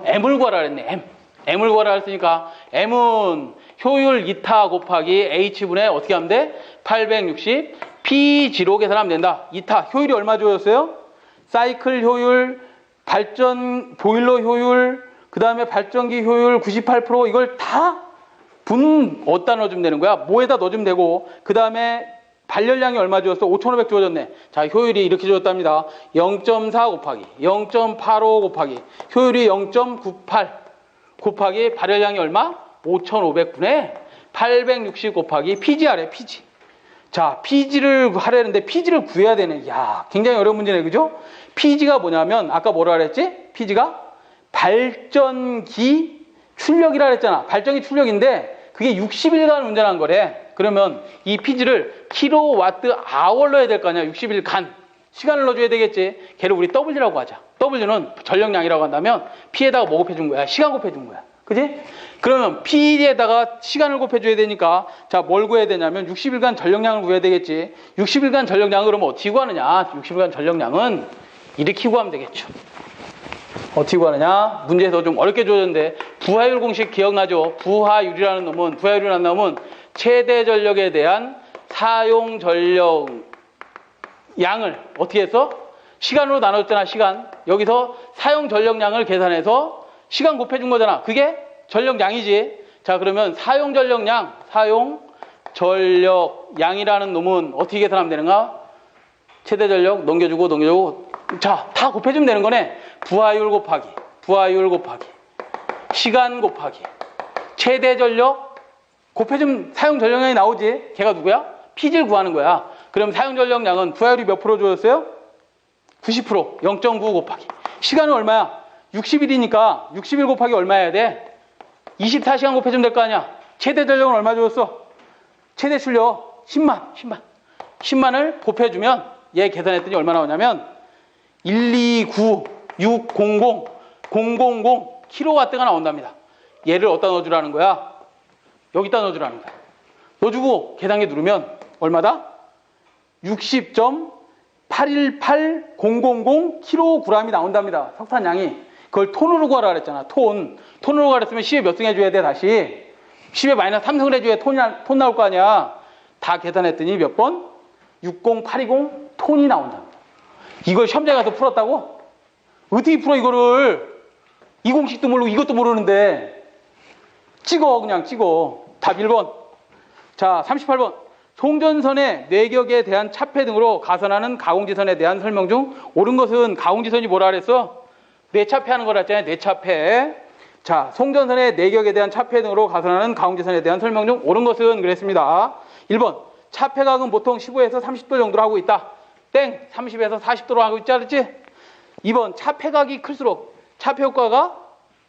M을 구하라 그랬네. M을 구하라 그랬으니까 M은 효율 이타 곱하기 H분의 어떻게 하면 돼? 860 PG로 계산하면 된다. 이타 효율이 얼마 주어졌어요? 사이클 효율, 발전 보일러 효율, 그 다음에 발전기 효율 98% 이걸 다 어디다 넣어주면 되는 거야? 뭐에다 넣어주면 되고 그 다음에 발열량이 얼마 주었어? 5,500 주어졌네. 자, 효율이 이렇게 주어졌답니다. 0.4 곱하기 0.85 곱하기 효율이 0.98 곱하기 발열량이 얼마? 5,500분의 860 곱하기 PGR에 PG. 자, PG를 하려는데 PG를 구해야 되네. 야, 굉장히 어려운 문제네. 그죠? PG가 뭐냐면 아까 뭐라 그랬지? PG가 발전기 출력이라 그랬잖아. 발전기 출력인데 그게 60일간 운전한 거래. 그러면 이 PG를 킬로와트 아워를 넣어야 될 거 아니야. 60일간 시간을 넣어줘야 되겠지. 걔를 우리 W라고 하자. W는 전력량이라고 한다면 P에다가 뭐 곱해준 거야? 시간 곱해준 거야. 그지? 그러면 P에다가 시간을 곱해줘야 되니까 자, 뭘 구해야 되냐면 60일간 전력량을 구해야 되겠지. 60일간 전력량을 그러면 어떻게 구하느냐? 60일간 전력량은 이렇게 구하면 되겠죠. 어떻게 구하느냐? 문제에서 좀 어렵게 주어졌는데 부하율 공식 기억나죠? 부하율이라는 놈은 최대 전력에 대한 사용 전력 양을 어떻게 했어? 시간으로 나눴잖아. 시간. 여기서 사용 전력량을 계산해서 시간 곱해준 거잖아. 그게 전력량이지. 자, 그러면 사용 전력량이라는 놈은 어떻게 계산하면 되는가? 최대 전력 넘겨주고 자, 다 곱해주면 되는 거네. 부하율 곱하기 시간 곱하기 최대 전력 곱해주면 사용 전력량이 나오지. 걔가 누구야? PG를 구하는 거야. 그럼 사용 전력량은 부하율이 몇 프로 주어졌어요? 90%. 0.9 곱하기 시간은 얼마야? 60일이니까 60일 곱하기 얼마 해야 돼? 24시간 곱해주면 될 거 아니야. 최대 전력은 얼마 주었어? 최대 출력 10만을 곱해주면 얘 계산했더니 얼마 나오냐면 129600 킬로와트가 나온답니다. 얘를 어디다 넣어주라는 거야? 여기다 넣어주라는 거야. 넣어주고 계산기 누르면 얼마다? 60.818000 킬로그램이 나온답니다. 석탄량이. 그걸 톤으로 구하라 그랬잖아. 톤으로 가랬으면 10에 몇 승 해줘야 돼? 다시 10에 마이너스 3승을 해줘야 톤 나올 거 아니야. 다 계산했더니 몇 번? 60820 톤이 나온답니다. 이걸 시험장에 가서 풀었다고? 어떻게 풀어 이거를? 이 공식도 모르고 이것도 모르는데. 그냥 찍어. 답 1번. 자, 38번. 송전선의 내격에 대한 차폐 등으로 가선하는 가공지선에 대한 설명 중 옳은 것은 가공지선이 뭐라 그랬어? 뇌차폐하는 거라 했잖아요. 뇌차폐. 자, 송전선의 내격에 대한 차폐 등으로 가선하는 가공지선에 대한 설명 중 옳은 것은 그랬습니다. 1번. 차폐각은 보통 15에서 30도 정도로 하고 있다. 땡. 30에서 40도로 하고 있지 않았지? 2번. 차폐각이 클수록 차폐 효과가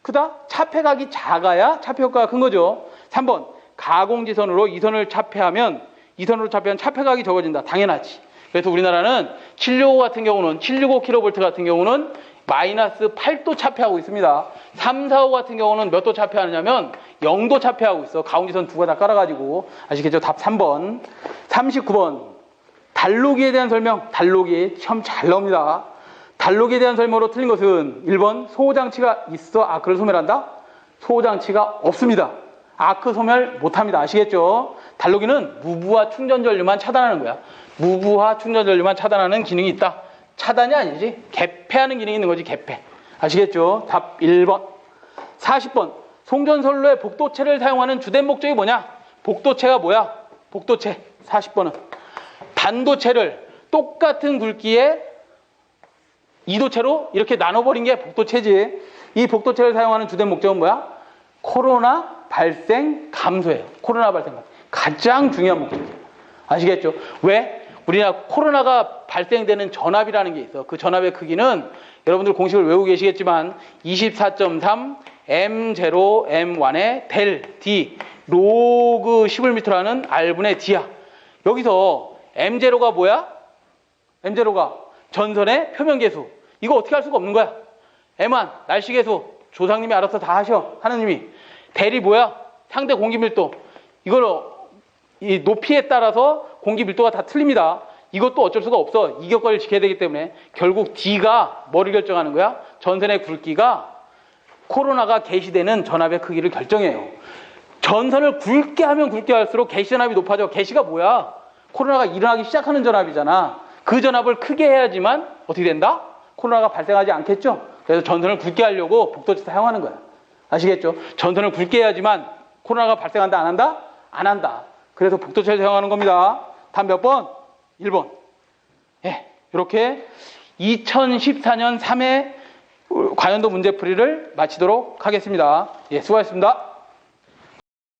크다? 차폐각이 작아야 차폐 효과가 큰 거죠. 3번. 가공지선으로 이선을 차폐하면 차폐각이 적어진다. 당연하지. 그래서 우리나라는 765 같은 경우는 765kV 같은 경우는 마이너스 8도 차폐하고 있습니다. 345 같은 경우는 몇 도 차폐하느냐면 0도 차폐하고 있어. 가공지선 두 개 다 깔아가지고. 아시겠죠? 답 3번. 39번. 달로기에 대한 설명. 달로기 시험 잘 나옵니다. 달로기에 대한 설명으로 틀린 것은 1번 소호장치가 있어 아크를 소멸한다? 소호장치가 없습니다. 아크 소멸 못합니다. 아시겠죠? 달로기는 무부하 충전전류만 차단하는 거야. 무부하 충전전류만 차단하는 기능이 있다. 차단이 아니지. 개폐하는 기능이 있는 거지. 개폐. 아시겠죠? 답 1번. 40번. 송전선로의 복도체를 사용하는 주된 목적이 뭐냐? 복도체가 뭐야? 복도체. 40번은. 반도체를 똑같은 굵기에 이도체로 이렇게 나눠버린 게 복도체지. 이 복도체를 사용하는 주된 목적은 뭐야? 코로나 발생 감소예요. 코로나 발생 감소. 가장 중요한 목적이에요. 아시겠죠? 왜? 우리나라 코로나가 발생되는 전압이라는 게 있어. 그 전압의 크기는 여러분들 공식을 외우고 계시겠지만 24.3 M0 M1의 델 D 로그 11m라는 R분의 D야. 여기서 M0가 뭐야? M0가 전선의 표면계수. 이거 어떻게 할 수가 없는 거야. M1 날씨계수. 조상님이 알아서 다 하셔. 하느님이. 델이 뭐야? 상대 공기밀도. 이걸 이 높이에 따라서 공기밀도가 다 틀립니다. 이것도 어쩔 수가 없어. 이격과를 지켜야 되기 때문에 결국 D가 뭐를 결정하는 거야? 전선의 굵기가 코로나가 개시되는 전압의 크기를 결정해요. 전선을 굵게 하면 굵게 할수록 개시 전압이 높아져. 개시가 뭐야? 코로나가 일어나기 시작하는 전압이잖아. 그 전압을 크게 해야지만 어떻게 된다? 코로나가 발생하지 않겠죠? 그래서 전선을 굵게 하려고 복도체 사용하는 거야. 아시겠죠? 전선을 굵게 해야지만 코로나가 발생한다 안 한다? 안 한다. 그래서 복도체를 사용하는 겁니다. 답 몇 번? 1번. 예, 이렇게 2014년 3회 관연도 문제풀이를 마치도록 하겠습니다. 예, 수고하셨습니다.